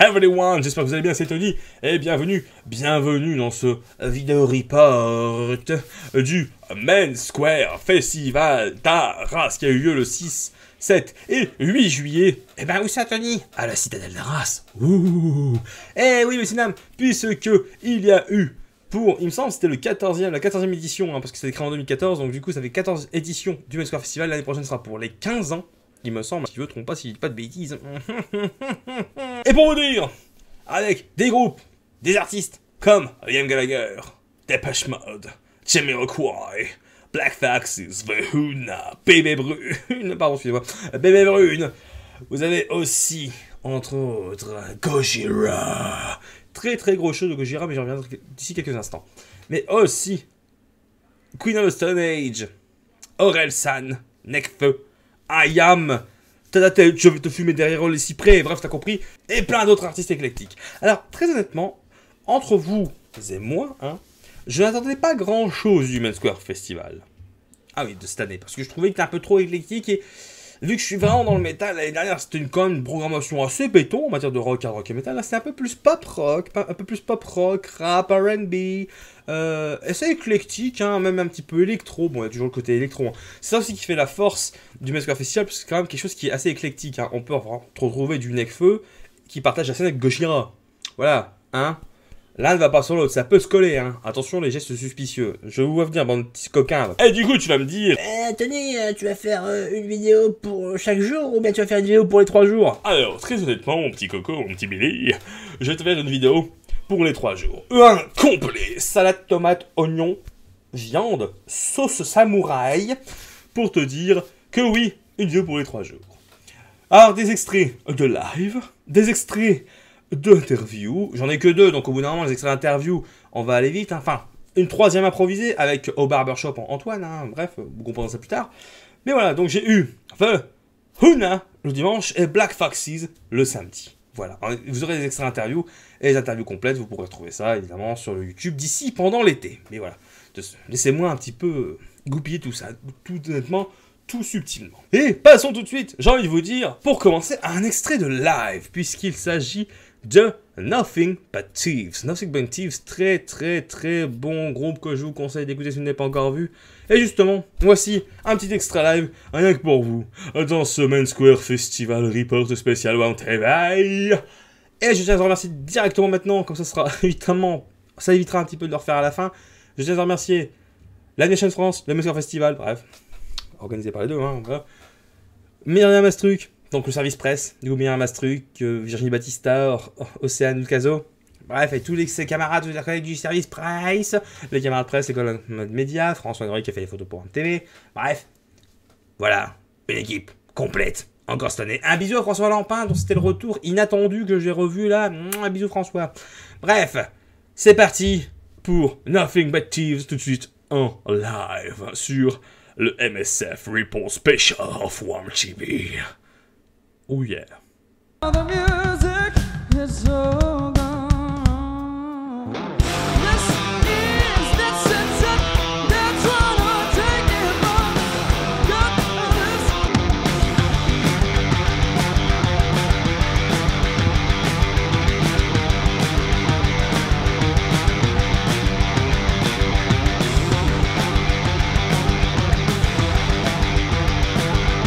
everyone, j'espère que vous allez bien, c'est Tony, et bienvenue dans ce vidéo report du Main Square Festival d'Arras qui a eu lieu le 6, 7 et 8 juillet. Et ben où ça Tony? À la citadelle d'Arras. Ouh. Eh oui messieurs dames, puisque il y a eu pour, il me semble c'était la 14e édition, hein, parce que c'était créé en 2014, donc du coup ça fait 14 éditions du Main Square Festival, l'année prochaine sera pour les 15 ans. Il me semble, si je ne me trompe pas, si je dis pas de bêtises. Et pour vous dire, avec des groupes, des artistes comme Liam Gallagher, Depeche Mode, Jamiroquai, Black Foxes, The Huna, Bébé Brune, pardon, excusez-moi, Bébé Brune. Vous avez aussi, entre autres, Gojira. Très très gros show de Gojira, mais j'y reviendrai d'ici quelques instants. Mais aussi, Queen of the Stone Age, Orelsan, Nekfeu, I Am, Tata, je vais te fumer derrière les cyprès, bref, t'as compris, et plein d'autres artistes éclectiques. Alors, très honnêtement, entre vous et moi, hein, je n'attendais pas grand-chose du Main Square Festival. Ah oui, de cette année, parce que je trouvais que c'était un peu trop éclectique, et vu que je suis vraiment dans le métal, l'année dernière, c'était quand même une programmation assez béton en matière de rock, hard rock et métal. Là, c'est un peu plus pop rock, rap, R&B, c'est éclectique, hein, même un petit peu électro. Bon, il y a toujours le côté électro. Hein. C'est ça aussi qui fait la force du Main Square Festival, parce que c'est quand même quelque chose qui est assez éclectique. Hein. On peut retrouver du Nekfeu qui partage la scène avec Gojira. Voilà, hein. L'un ne va pas sur l'autre, ça peut se coller, hein. Attention les gestes suspicieux. Je vous vois venir, bande de petits coquins. Et du coup, tu vas me dire... Tony, tu vas faire une vidéo pour chaque jour ou bien tu vas faire une vidéo pour les 3 jours? Alors, très honnêtement, mon petit coco, mon petit Billy, je vais te faire une vidéo pour les 3 jours. Un complet, salade, tomate, oignon, viande, sauce samouraï, pour te dire que oui, une vidéo pour les 3 jours. Alors, des extraits de live, des extraits d'interview, j'en ai que 2, donc au bout d'un moment, les extraits d'interview, on va aller vite, hein. Enfin, une 3e improvisée avec au barbershop Antoine, hein. Bref, vous comprendrez ça plus tard. Mais voilà, donc j'ai eu The Huna le dimanche et Black Foxes le samedi. Voilà, vous aurez des extraits d'interview et les interviews complètes, vous pourrez retrouver ça évidemment sur le YouTube d'ici pendant l'été. Mais voilà, laissez-moi un petit peu goupiller tout ça, tout honnêtement, tout subtilement. Et passons tout de suite, j'ai envie de vous dire, pour commencer, un extrait de live, puisqu'il s'agit de Nothing But Thieves. Nothing But Thieves, très très très bon groupe que je vous conseille d'écouter si vous n'avez pas encore vu. Et justement, voici un petit extrait live, rien que pour vous, dans ce Main Square Festival Report spécial One TV. Et je tiens à vous remercier directement maintenant, comme ça sera évidemment, ça évitera un petit peu de le refaire à la fin. Je tiens à remercier la Nation France, le Main Square Festival, bref, organisé par les deux, hein, voilà. Myriam Astruc, donc le service presse, du coup Myriam Astruc, Virginie Battista, Océane Caso, bref, et tous ses camarades, tous les collègues du service presse, les camarades presse, l'école média, François Nory qui a fait les photos pour MTV, bref, voilà, une équipe complète, encore cette année. Un bisou à François Lampin, dont c'était le retour inattendu que j'ai revu là, un bisou François. Bref, c'est parti pour Nothing But Thieves tout de suite en live sur le MSF Report Special of Warm TV. Oh yeah. The music is so gone. This is that sunset that's what I'm taking from. Got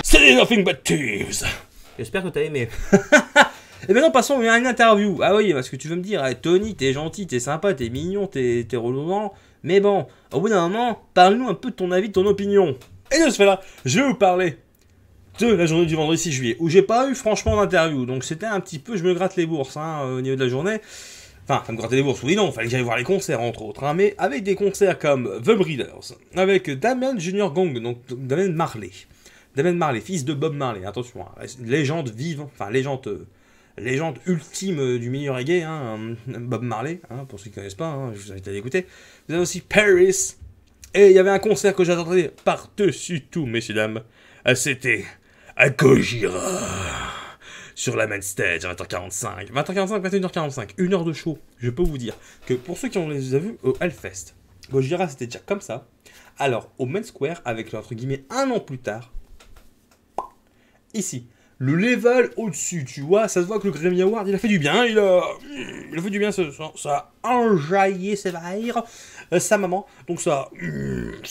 c'est Nothing But Thieves. J'espère que t'as aimé. Et maintenant passons à une interview. Ah oui, parce que tu veux me dire, hey, Tony, t'es gentil, t'es sympa, t'es mignon, t'es redondant. Mais bon, au bout d'un moment, parle-nous un peu de ton avis, de ton opinion. Et de ce fait-là, je vais vous parler de la journée du vendredi 6 juillet, où j'ai pas eu franchement d'interview. Donc c'était un petit peu, je me gratte les bourses hein, au niveau de la journée. Enfin, ça me grattait les bourses, oui non, fallait que j'aille voir les concerts entre autres. Hein, mais avec des concerts comme The Breeders, avec Damien Junior Gong, donc Damien Marley. Damien Marley, fils de Bob Marley, attention, hein, légende vive, enfin légende ultime du milieu reggae, hein, Bob Marley, hein, pour ceux qui ne connaissent pas, hein, je vous invite à l'écouter. Vous avez aussi Paris, et il y avait un concert que j'attendais par-dessus tout, messieurs dames, c'était à Gojira, sur la main stage à 20h45, 21h45, 1 heure de show. Je peux vous dire que pour ceux qui ont les a vus au Hellfest, Gojira c'était déjà comme ça, alors au Main Square, avec entre guillemets un an plus tard, ici, le level au-dessus, tu vois. Ça se voit que le Grammy Award, il a fait du bien, il a fait du bien, ça a enjaillé ses verres, sa maman. Donc ça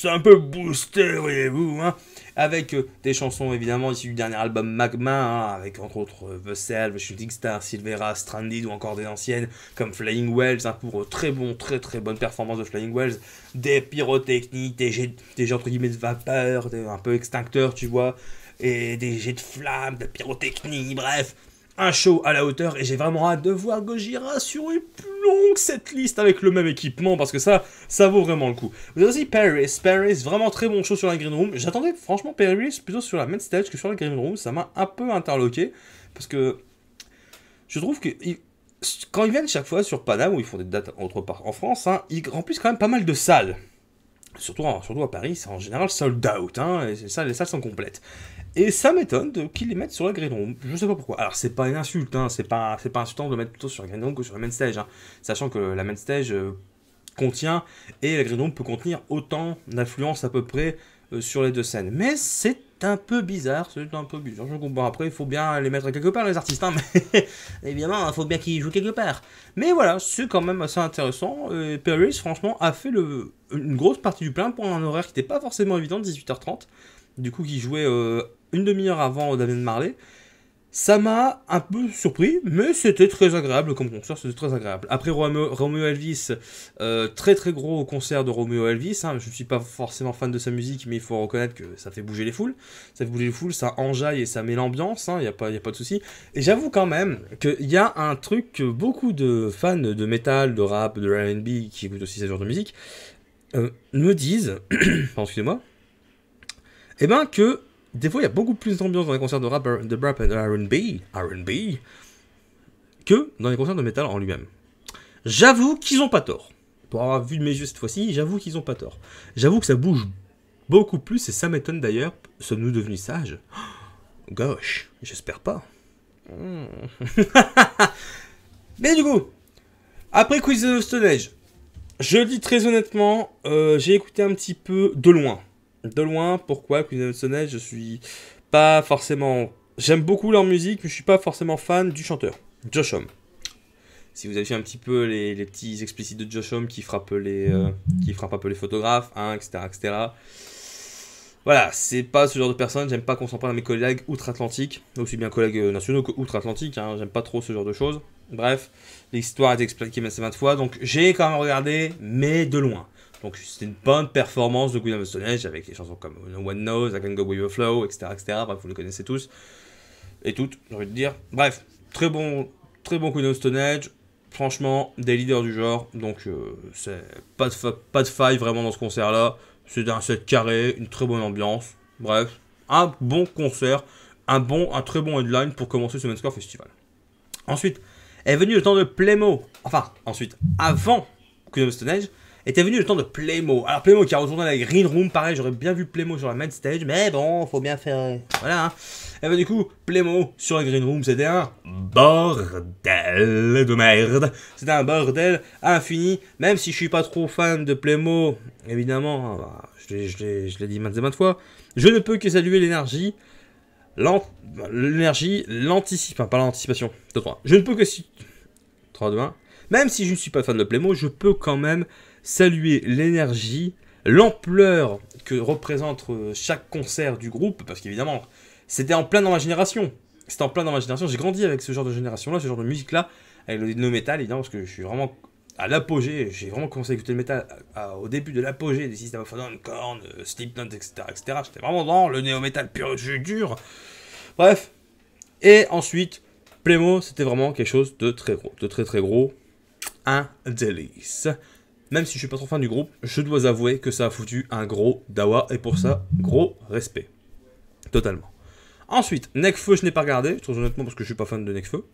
a un peu boosté, voyez-vous, hein. Avec des chansons évidemment issues du dernier album Magma, hein, avec entre autres The Cell, The Shooting Star, Silvera, Stranded ou encore des anciennes comme Flying Wells, hein, pour très bonne performance de Flying Wells, des pyrotechniques, des jets entre guillemets de vapeur, un peu extincteurs, tu vois, et des jets de flammes, de pyrotechnie, bref. Un show à la hauteur et j'ai vraiment hâte de voir Gojira sur une plus longue setlist avec le même équipement parce que ça vaut vraiment le coup. Vous avez aussi Paris, vraiment très bon show sur la Green Room. J'attendais franchement Paris plutôt sur la main stage que sur la Green Room, ça m'a un peu interloqué parce que je trouve que quand ils viennent chaque fois sur Paname où ils font des dates autre part en France, hein, ils remplissent quand même pas mal de salles. Surtout à Paris, c'est en général sold out, hein, et les salles sont complètes. Et ça m'étonne qu'ils les mettent sur la Green Room, je sais pas pourquoi. Alors c'est pas une insulte, hein, c'est pas insultant de le mettre plutôt sur la Green Room que sur la main stage, hein, sachant que la main stage contient, et la Green Room peut contenir autant d'influence à peu près sur les deux scènes. Mais c'est un peu bizarre, je comprends. Après, il faut bien les mettre quelque part les artistes, hein, mais évidemment, il faut bien qu'ils jouent quelque part. Mais voilà, c'est quand même assez intéressant, et Paris, franchement, a fait une grosse partie du plein pour un horaire qui n'était pas forcément évident, 18h30, du coup qui jouait une demi-heure avant Damien Marley. Ça m'a un peu surpris, mais c'était très agréable comme concert, c'était très agréable. Après Romeo Elvis, très très gros concert de Romeo Elvis, hein. Je ne suis pas forcément fan de sa musique, mais il faut reconnaître que ça fait bouger les foules. Ça enjaille et ça met l'ambiance, hein, y a pas de souci. Et j'avoue quand même qu'il y a un truc que beaucoup de fans de métal, de rap, de R&B, qui écoutent aussi ce genre de musique, me disent, pardon, excusez-moi, et ben que des fois, il y a beaucoup plus d'ambiance dans les concerts de rap et de R&B, que dans les concerts de métal en lui-même. J'avoue qu'ils ont pas tort. Pour avoir vu de mes yeux cette fois-ci, j'avoue qu'ils ont pas tort. J'avoue que ça bouge beaucoup plus, et ça m'étonne d'ailleurs. Sommes-nous devenus sages? Gosh, j'espère pas. Mais du coup, après Queens of Stone Age, je le dis très honnêtement, j'ai écouté un petit peu de loin. Pourquoi Queen of the Stone Age, je suis pas forcément... J'aime beaucoup leur musique, mais je suis pas forcément fan du chanteur, Josh Homme. Si vous avez fait un petit peu les petits explicites de Josh Homme qui frappent un peu les photographes, hein, etc. Voilà, c'est pas ce genre de personne, j'aime pas qu'on s'en parle à mes collègues outre-Atlantique, aussi bien collègues nationaux que outre-Atlantique, hein, j'aime pas trop ce genre de choses. Bref, l'histoire est expliquée 20 fois, donc j'ai quand même regardé, mais de loin. Donc c'était une bonne performance de Queen of the Stone Age avec des chansons comme No One Knows, I Can Go With The Flow, etc. Bref, vous les connaissez tous. Et toutes, j'ai envie de dire. Bref, très bon Queen of the Stone Age. Franchement, des leaders du genre. Donc c'est pas de faille vraiment dans ce concert-là. C'est un set carré, une très bonne ambiance. Bref, un bon concert, un très bon headline pour commencer ce Metzger Festival. Ensuite, est venu le temps de Playmo. Enfin, ensuite, avant Queen of the Stone Age, était venu le temps de Playmo. Alors Playmo qui a retourné à la Green Room, pareil, j'aurais bien vu Playmo sur la main stage, mais bon, faut bien faire... Voilà, hein. Et ben du coup, Playmo sur la Green Room, c'était un bordel de merde. C'était un bordel infini, même si je suis pas trop fan de Playmo, évidemment, je l'ai dit maintes et maintes fois, je ne peux que saluer l'énergie, l'anticipation, pas l'anticipation, 2-3. Je ne peux que... 3, 2, 1. Même si je ne suis pas fan de Playmo, je peux quand même saluer l'énergie, l'ampleur que représente chaque concert du groupe, parce qu'évidemment, c'était en plein dans ma génération. J'ai grandi avec ce genre de génération-là, ce genre de musique-là, avec le no-metal, évidemment, parce que je suis vraiment à l'apogée, j'ai vraiment commencé à écouter le métal au début de l'apogée des System of a Down, Korn, Slipknot, etc. J'étais vraiment dans le néo-metal pur et dur. Bref. Et ensuite, Playmo, c'était vraiment quelque chose de très gros. Un délice. Même si je suis pas trop fan du groupe, je dois avouer que ça a foutu un gros dawa, et pour ça, gros respect. Totalement. Ensuite, Nekfeu, je n'ai pas regardé, très honnêtement, parce que je suis pas fan de Nekfeu.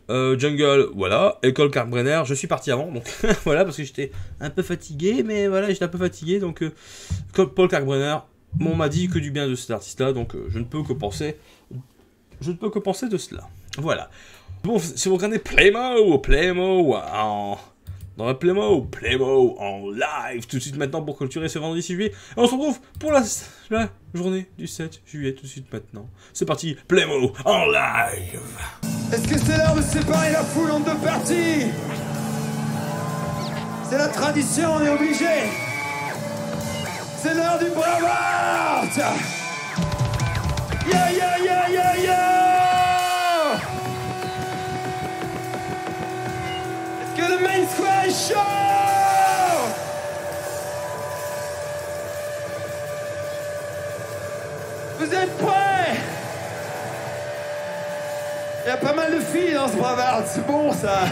Jungle, voilà. École Kalkbrenner, je suis parti avant, donc voilà, parce que j'étais un peu fatigué, mais voilà, donc Paul Kalkbrenner, on m'a dit que du bien de cet artiste-là, donc je ne peux que penser de cela. Voilà. Bon, si vous regardez Playmo dans la Playmo en live, tout de suite maintenant pour clôturer ce vendredi 6 juillet. Et on se retrouve pour la journée du 7 juillet, tout de suite maintenant. C'est parti, Playmo en live. Est-ce que c'est l'heure de séparer la foule en deux parties? C'est la tradition, on est obligé. C'est l'heure du bravard. Ya ya ya ya ya. Est-ce que le main square est chaud? Vous êtes prêts? Il y a pas mal de filles dans ce bravard, c'est bon ça.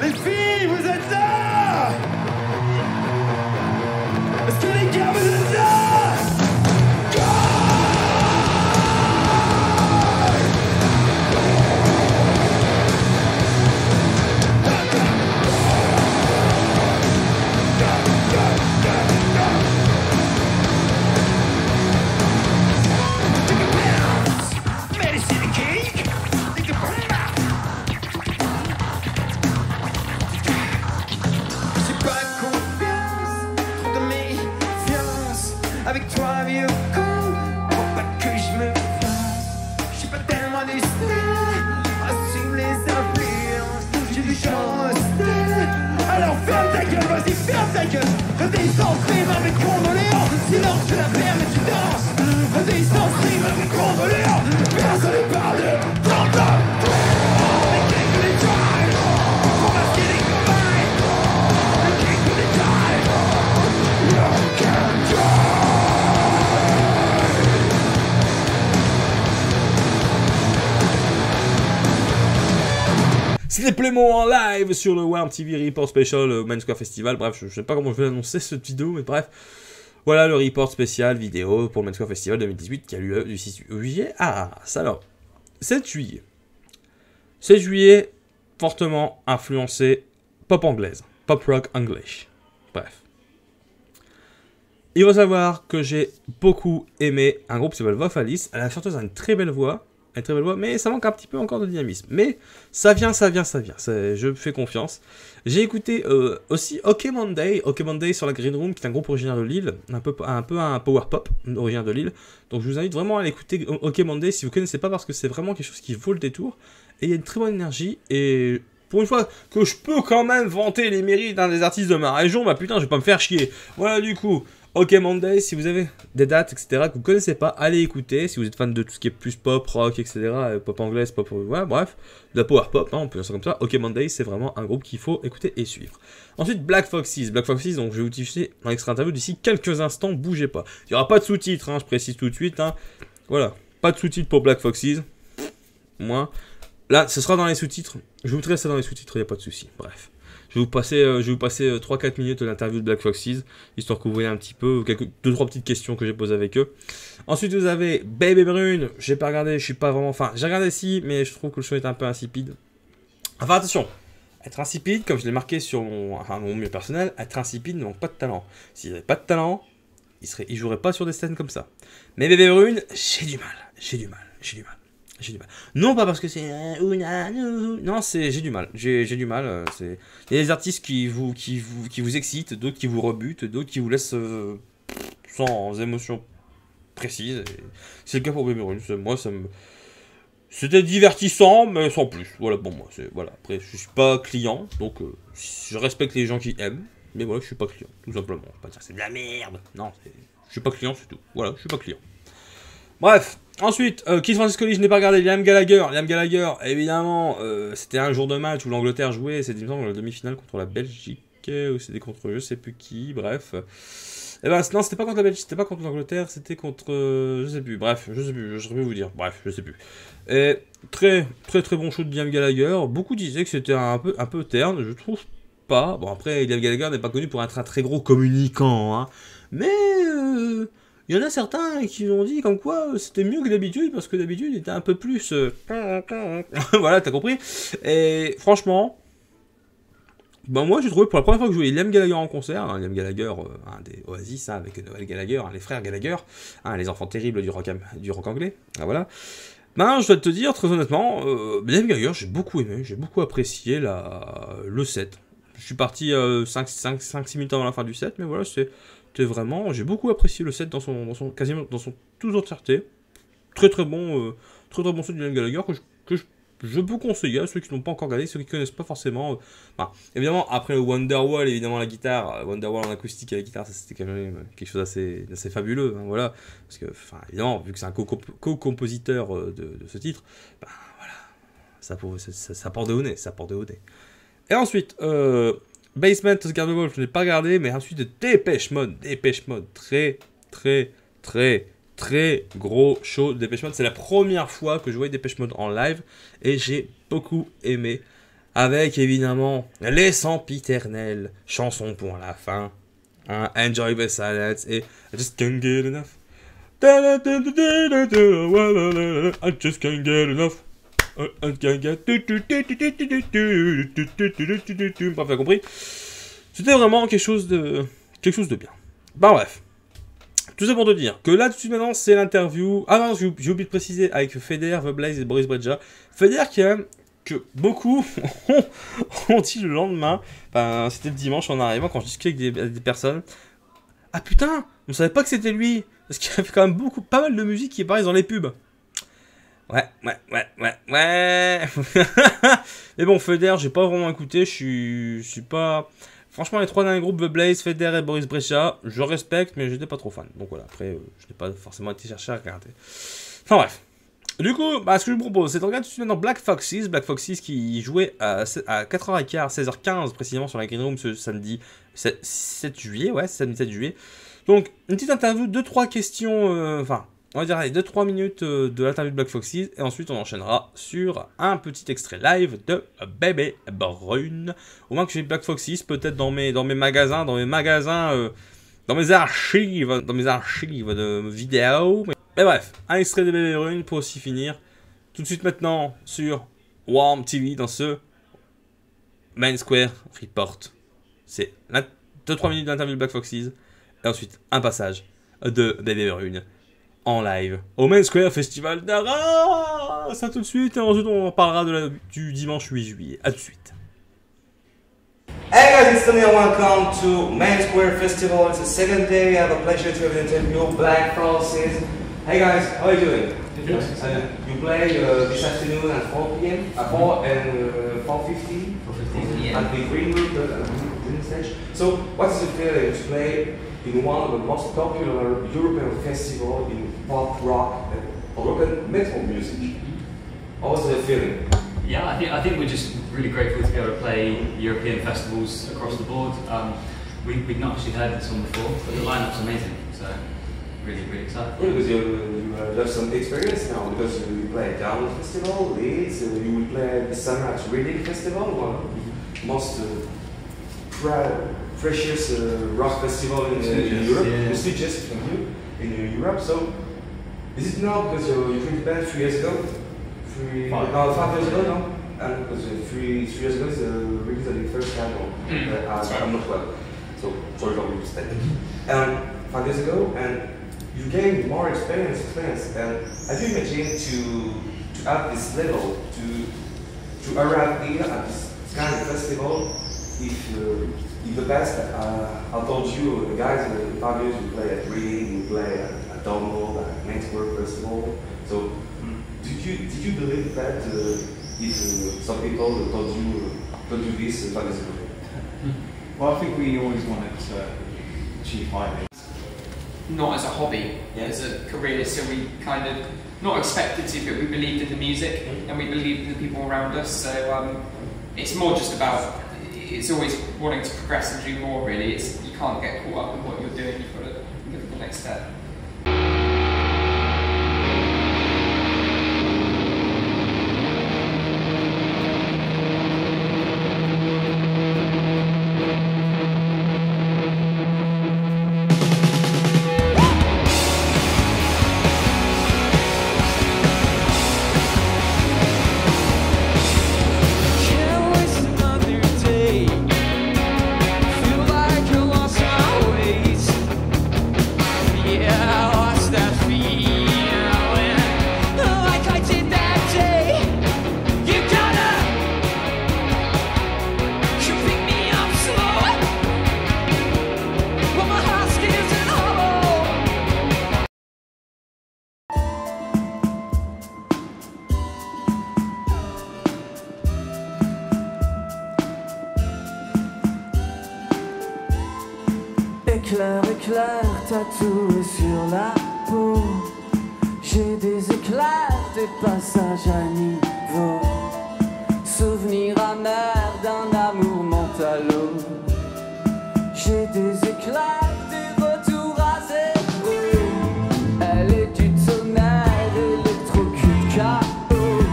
Les filles, vous êtes là? Est-ce que les gars, vous êtes là? Avec toi, vieux con, faut pas que je me fasse. Je suis pas tellement du style à suivre les influences. J'ai du genre hostile. Alors ferme ta gueule, vas-y, ferme ta gueule. Résistance rime avec condoléances. Silence, je la perds, mais tu danses. Résistance rime avec condoléances. Personne ne parle de 30 ans. Les kicks de l'étoile. Pour masquer les combats. Les kicks de l'étoile. You can die. C'était Playmo en live sur le Warm TV Report Special Main Square Festival. Bref, je sais pas comment je vais annoncer cette vidéo, mais bref. Voilà le report spécial vidéo pour le Main Square Festival 2018 qui a lieu du 6 juillet à Arras. Alors, 7 juillet. 7 juillet, fortement influencé pop anglaise, pop rock English. Bref. Il faut savoir que j'ai beaucoup aimé un groupe qui s'appelle Vofalis. La chanteuse a une très belle voix. Mais ça manque un petit peu encore de dynamisme. Mais ça vient. Je fais confiance. J'ai écouté aussi OK Monday sur la Green Room, qui est un groupe originaire de Lille, un peu un power pop originaire de Lille. Donc je vous invite vraiment à l'écouter OK Monday si vous ne connaissez pas, parce que c'est vraiment quelque chose qui vaut le détour. Et il y a une très bonne énergie. Et pour une fois que je peux quand même vanter les mérites d'un des artistes de ma région, bah putain, je vais pas me faire chier. Voilà, du coup. OK Monday, si vous avez des dates, etc., que vous ne connaissez pas, allez écouter. Si vous êtes fan de tout ce qui est plus pop, rock, etc., pop anglaise, pop, ouais, bref, de la power pop, hein, on peut dire ça comme ça. OK Monday, c'est vraiment un groupe qu'il faut écouter et suivre. Ensuite, Black Foxes, donc je vais vous diffuser un extra interview d'ici quelques instants, bougez pas. Il n'y aura pas de sous-titres, hein, je précise tout de suite, hein. Voilà, pas de sous-titres pour Black Foxes, moi. Là, ce sera dans les sous-titres, je vous mettrai ça dans les sous-titres, il n'y a pas de souci, bref. Je vais vous passer 3-4 minutes de l'interview de Black Foxes, histoire que vous voyez un petit peu 2-3 petites questions que j'ai posées avec eux. Ensuite, vous avez Baby Brune. J'ai pas regardé, je suis pas vraiment. Enfin, j'ai regardé si, mais je trouve que le show est un peu insipide. Enfin, attention, être insipide, comme je l'ai marqué sur mon milieu personnel, être insipide ne manque pas de talent. S'il n'avait pas de talent, il jouerait pas sur des scènes comme ça. Mais Baby Brune, j'ai du mal. Non, pas parce que c'est non, c'est j'ai du mal. J'ai du mal. Il y a des artistes qui vous excitent, d'autres qui vous rebutent, d'autres qui vous laissent sans émotion précise. C'est le cas pour Baby Brune. Moi, c'était divertissant, mais sans plus. Voilà, bon, moi, voilà. Après, je suis pas client, donc je respecte les gens qui aiment, mais voilà, je suis pas client, tout simplement. Je vais pas dire c'est de la merde. Non, je suis pas client, c'est tout. Voilà, je suis pas client. Bref, ensuite, Keith Francis Colley, je n'ai pas regardé. Liam Gallagher, évidemment, c'était un jour de match où l'Angleterre jouait, c'était dans la demi-finale contre la Belgique, ou c'était contre je sais plus qui, bref. Et ben non, c'était pas contre la Belgique, c'était pas contre l'Angleterre, c'était contre je sais plus, bref, je saurais plus vous dire, bref, je sais plus. Et très bon show de Liam Gallagher, beaucoup disaient que c'était un peu terne, je trouve pas. Bon, après, Liam Gallagher n'est pas connu pour être un très gros communicant, hein, mais il y en a certains qui ont dit comme quoi c'était mieux que d'habitude, parce que d'habitude il était un peu plus voilà, t'as compris. Et franchement, ben moi j'ai trouvé pour la première fois que je voyais Liam Gallagher en concert, hein, Liam Gallagher, un des Oasis, hein, avec Noel Gallagher, hein, les frères Gallagher, hein, les enfants terribles du rock anglais, ah, voilà. Ben je dois te dire très honnêtement, Liam Gallagher j'ai beaucoup aimé, j'ai beaucoup apprécié le set. Je suis parti 5-6 minutes avant la fin du set, mais voilà, c'était vraiment... J'ai beaucoup apprécié le set quasiment dans son toute entièreté. Très bon set de Liam Gallagher que je peux conseiller à ceux qui n'ont pas encore regardé, ceux qui ne connaissent pas forcément. Évidemment, après le Wonderwall, évidemment la guitare, Wonderwall en acoustique à la guitare, ça c'était quand même quelque chose d'assez fabuleux, hein, voilà. Parce que, évidemment, vu que c'est un co-compositeur de ce titre, voilà, ça porte de haut nez, Et ensuite, Basement of the Garden je n'ai pas regardé, mais ensuite Depeche Mode, très gros show de Depeche Mode. C'est la première fois que je voyais Depeche Mode en live et j'ai beaucoup aimé. Avec évidemment les sempiternelles chansons pour la fin, hein, Enjoy the Silence et I Just Can't Get Enough. I just can't get enough. Bref, t'as compris. C'était vraiment quelque chose de bien. Bref. Tout ça pour te dire que là, tout de suite maintenant, c'est l'interview. Ah non, j'ai oublié de préciser avec Feder, The Blaze et Boris Brejcha. Feder qui a que beaucoup ont dit le lendemain, c'était le dimanche en arrivant, quand je discutais avec des personnes. Ah putain, on savait pas que c'était lui. Parce qu'il y avait quand même pas mal de musique qui apparaissent dans les pubs. Ouais. Mais bon, Feder, j'ai pas vraiment écouté, je suis pas... Franchement, les trois derniers groupes, The Blaze, Feder et Boris Brejcha, je respecte, mais j'étais pas trop fan. Donc voilà, après, je n'ai pas forcément été chercher à regarder. Enfin bref. Du coup, ce que je vous propose, c'est de regarder tout de suite maintenant Black Foxes. Black Foxes qui jouait à 4h15, 16h15 précisément sur la Green Room ce samedi 7 juillet. Ouais, samedi 7 juillet. Donc, une petite interview, 2-3 questions, on va dire 2-3 minutes de l'interview de Black Foxes. Et ensuite, on enchaînera sur un petit extrait live de Bébé Brune. Au moins que j'ai Black Foxes, peut-être dans mes magasins, dans mes archives de vidéos. Mais bref, un extrait de Bébé Brune pour aussi finir. Tout de suite maintenant sur Warm TV dans ce Main Square Report. C'est 2-3 minutes d'interview de Black Foxes. Et ensuite, un passage de Bébé Brune en live au Main Square Festival d'Arras. Ça tout de suite. Et ensuite, on parlera du dimanche 8 juillet. A tout de suite. Hey guys, it's Tony and welcome to Main Square Festival. It's the second day. I have a pleasure to have an interview Black Foxes. Hey guys, how are you doing? Good. You play this afternoon at 4 p.m. At 4 and 4:50 at the Green Room stage. So, what is the feeling to play in one of the most popular European festivals in pop rock and European metal music? What was the feeling? Yeah, I think we're just really grateful to be able to play European festivals across the board. We've not actually heard this one before, but the lineup's amazing, so really excited. Really, because you have some experience now, because you play at Download Festival, Leeds, you will play this summer at Reading Festival, one of the most precious rock festival in Europe, prestigious in Europe. So, is it now because you played the band 3 years ago? 5 years ago now? And because 3 years ago is the release of the first album. I'm not well, so sorry for me to say. 5 years ago, and you gained more experience. And have you imagined to have this level, to arrive here at this kind of festival? If the best, I told you, guys, in 5 years you play at Reading, you play at Download, at Main Square Festival. So, did you believe that if some people told you this 5 years ago? Well, I think we always wanted to achieve high things. Not as a hobby, as a career, so we kind of, not expected to, but we believed in the music and we believed in the people around us, so it's more just about, it's always wanting to progress and do more really. You can't get caught up in what you're doing, you've got to give it the next step. Yeah. Éclair, éclair, tatoué sur la peau. J'ai des éclairs, des passages à niveau. Souvenir amer d'un amour mentalo. J'ai des éclairs, des retours à zéro. Elle est du tonnerre, électrocute KO.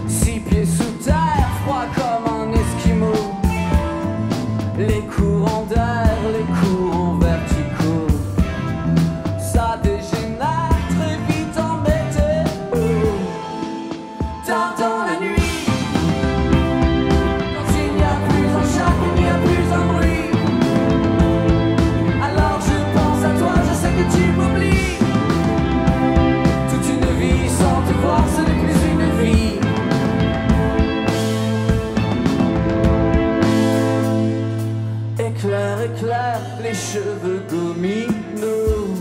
6 pieds sous terre, froid comme un esquimau. Les courants d'air, les courants verticaux. Ça dégénère très vite en météo. Tard dans la nuit, quand il n'y a plus un chat, il n'y a plus un bruit. Alors je pense à toi, je sais que tu m'oublies. Toute une vie sans te voir, ce n'est plus une vie. Éclair, éclair, les cheveux gominos.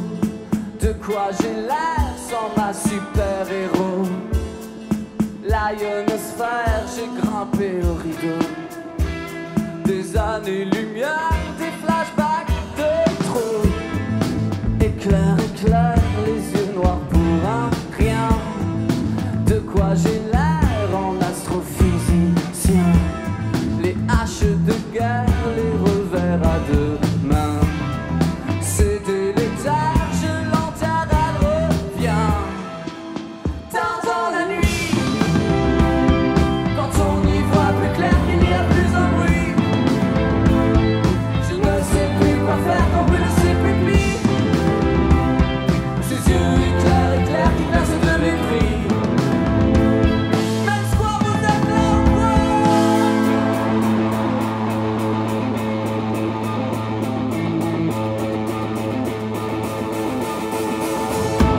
De quoi j'ai l'air sans ma super-héros. La ionosphère, j'ai grimpé au rideau. Des années-lumière, des flashbacks de trop. Éclair, éclair, les yeux noirs pour un rien. De quoi j'ai l'air en astrophysicien. Les haches de guerre, les revers à deux mains. C'est délétère, je l'enterre, elle revient. Tard dans la nuit, quand on y voit plus clair qu'il n'y a plus un bruit. Je ne sais plus quoi faire quand plus ne sait plus pli. Ses yeux éclairs, éclairs qui versent de mépris. Même square, vous êtes là ou quoi?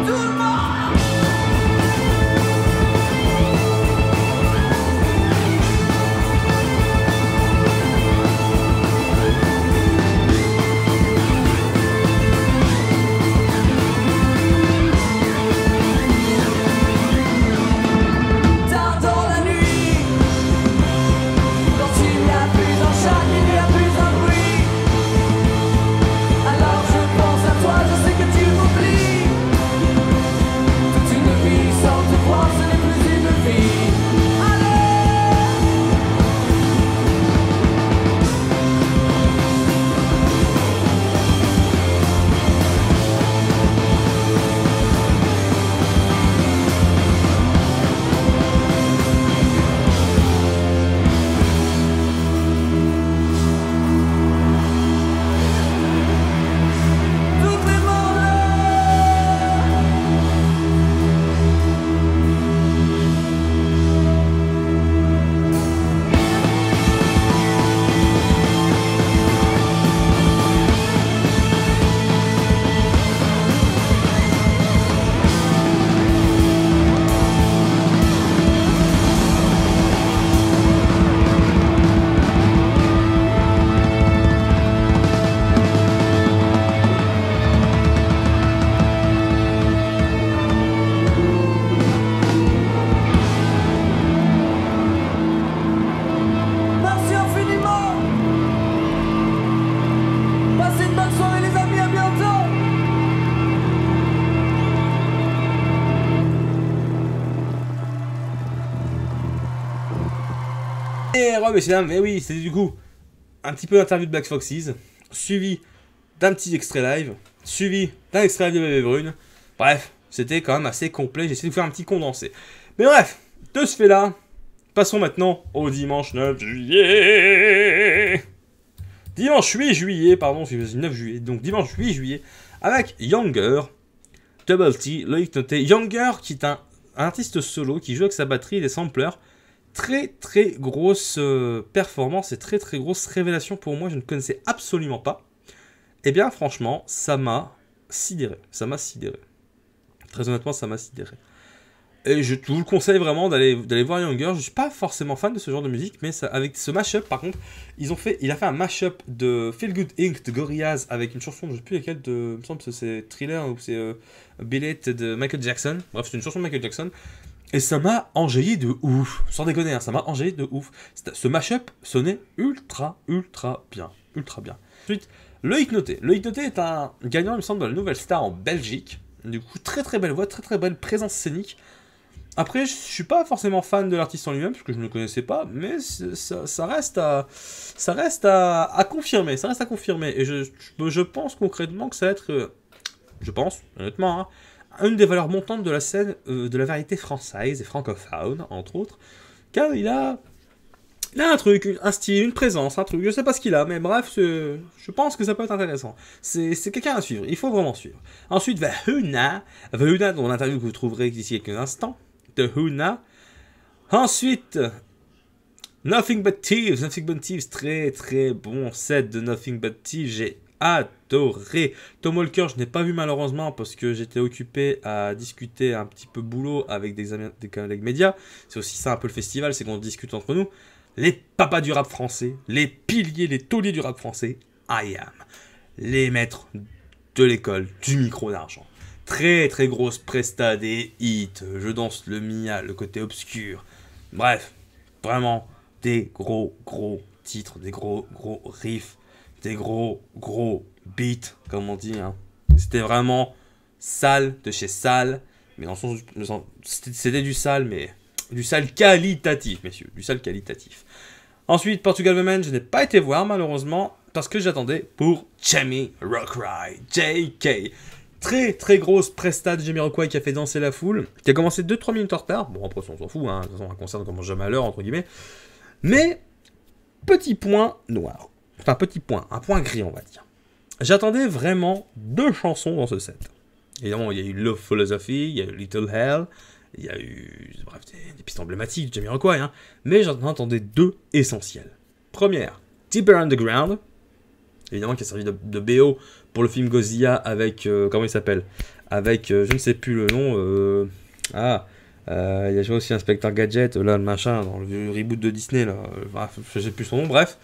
Tout le monde! Tard dans la nuit, quand il n'y a plus un chat, il n'y a plus un bruit. Alors je pense à toi, je sais que tu m'oublies. Toute une vie sans te voir, ce n'est plus une vie. Toutes les morts là. Merci infiniment. Passez une bonne soirée les amis, à bientôt. Et messieurs dames, et oui, c'était du coup un petit peu d'interview de Black Foxes, suivi d'un petit extrait live, suivi d'un extrait live de Bébé Brune. Bref, c'était quand même assez complet, j'ai essayé de vous faire un petit condensé. Mais bref, de ce fait là, passons maintenant au dimanche 9 juillet. Dimanche 8 juillet, pardon, c'est le 9 juillet, donc dimanche 8 juillet, avec Younger, Double T, Loïc Noté. Younger, qui est un artiste solo qui joue avec sa batterie et des samplers. Très très grosse performance et très très grosse révélation pour moi, je ne connaissais absolument pas. Et bien franchement, ça m'a sidéré, Très honnêtement, ça m'a sidéré. Et je vous le conseille vraiment d'aller voir Younger. Je ne suis pas forcément fan de ce genre de musique, mais ça, avec ce mashup, par contre, il a fait un mashup de Feel Good Inc. de Gorillaz avec une chanson, je ne sais plus laquelle, il me semble que c'est Thriller ou c'est Billet de Michael Jackson. Bref, c'est une chanson de Michael Jackson. Et ça m'a enjaillé de ouf. Sans déconner, hein, ça m'a enjaillé de ouf. Ce mashup sonnait ultra bien. Ensuite, Loïc Noté. Loïc Noté est un gagnant, il me semble, de la Nouvelle Star en Belgique. Du coup, très très belle voix, très très belle présence scénique. Après, je suis pas forcément fan de l'artiste en lui-même, parce que je ne le connaissais pas, mais ça reste à confirmer, ça reste à confirmer. Et je pense concrètement que ça va être, je pense, honnêtement, hein, une des valeurs montantes de la scène de la variété française et francophone, entre autres, car il a un truc, un style, une présence, un truc, je sais pas ce qu'il a, mais bref, je pense que ça peut être intéressant. C'est quelqu'un à suivre, il faut vraiment suivre. Ensuite, Vahuna, dont l'interview que vous trouverez d'ici quelques instants, de Huna. Ensuite, Nothing But Thieves, très très bon set de Nothing But Thieves, j'ai adoré. Tom Walker, je n'ai pas vu malheureusement parce que j'étais occupé à discuter un petit peu boulot avec des collègues médias. C'est aussi ça un peu le festival, c'est qu'on discute entre nous. Les papas du rap français, les piliers, les tauliers du rap français, I am. Les maîtres de l'école du micro d'argent. Très très grosse presta des hits, je danse le Mia, le côté obscur. Bref, vraiment des gros titres, des gros riffs, des gros beats, comme on dit. Hein. C'était vraiment sale de chez sale, mais dans le sens c'était du sale, mais du sale qualitatif, messieurs, du sale qualitatif. Ensuite, Portugal Women, je n'ai pas été voir malheureusement, parce que j'attendais pour Jamiroquai, JK. Très très grosse presta de Jamiroquai qui a fait danser la foule, qui a commencé 2-3 minutes en retard. Bon, après, on s'en fout, hein. De toute façon, un concert ne commence jamais à l'heure, entre guillemets. Mais, petit point noir. Enfin, petit point, un point gris, on va dire. J'attendais vraiment 2 chansons dans ce set. Évidemment, il y a eu Love Philosophy, il y a eu Little Hell, il y a eu, bref, des pistes emblématiques de Jamiroquai, hein. Mais j'en attendais 2 essentielles. Première, Deeper Underground, évidemment qui a servi de BO pour le film Godzilla avec, comment il s'appelle, avec, je ne sais plus le nom, il y a joué aussi Inspector Gadget, là, le machin, dans le reboot de Disney, là, je ne sais plus son nom, bref.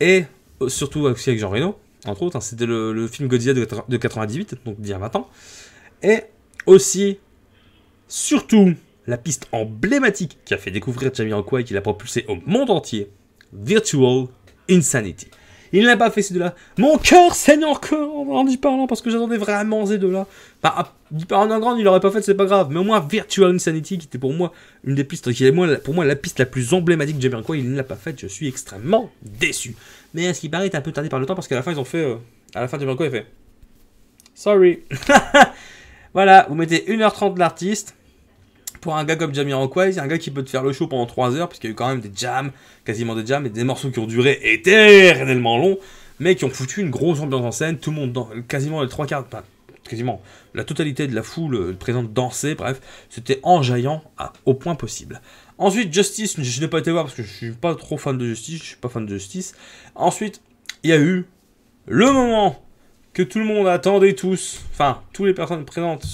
Et surtout aussi avec Jean Reno, entre autres, hein, c'était le film Godzilla de 98, donc d'il y a 20 ans. Et aussi, surtout, la piste emblématique qui a fait découvrir Jamiroquai, qui l'a propulsé au monde entier, Virtual Insanity. Il n'a pas fait ces deux-là. Mon cœur saigne encore en y parlant parce que j'attendais vraiment ces deux-là. Enfin, Deeper Underground, il l'aurait pas fait, c'est pas grave. Mais au moins, Virtual Insanity, qui était pour moi une des pistes, qui est pour moi la piste la plus emblématique de Jamiroquai, il ne l'a pas faite. Je suis extrêmement déçu. Mais à ce qui paraît, il est un peu tardé par le temps parce qu'à la fin, ils ont fait. À la fin, Jamiroquai a fait. Sorry. Voilà, vous mettez 1h30 de l'artiste. Pour un gars comme Jamiroquai, c'est un gars qui peut te faire le show pendant 3 heures, parce qu'il y a eu quand même des jams, quasiment des jams, et des morceaux qui ont duré éternellement longs, mais qui ont foutu une grosse ambiance en scène, tout le monde, quasiment les 3/4, quasiment la totalité de la foule présente dansait, bref, c'était enjaillant au point possible. Ensuite, Justice, je n'ai pas été voir parce que je suis pas trop fan de Justice, je suis pas fan de Justice. Ensuite, il y a eu le moment que tout le monde attendait tous, enfin, toutes les personnes présentes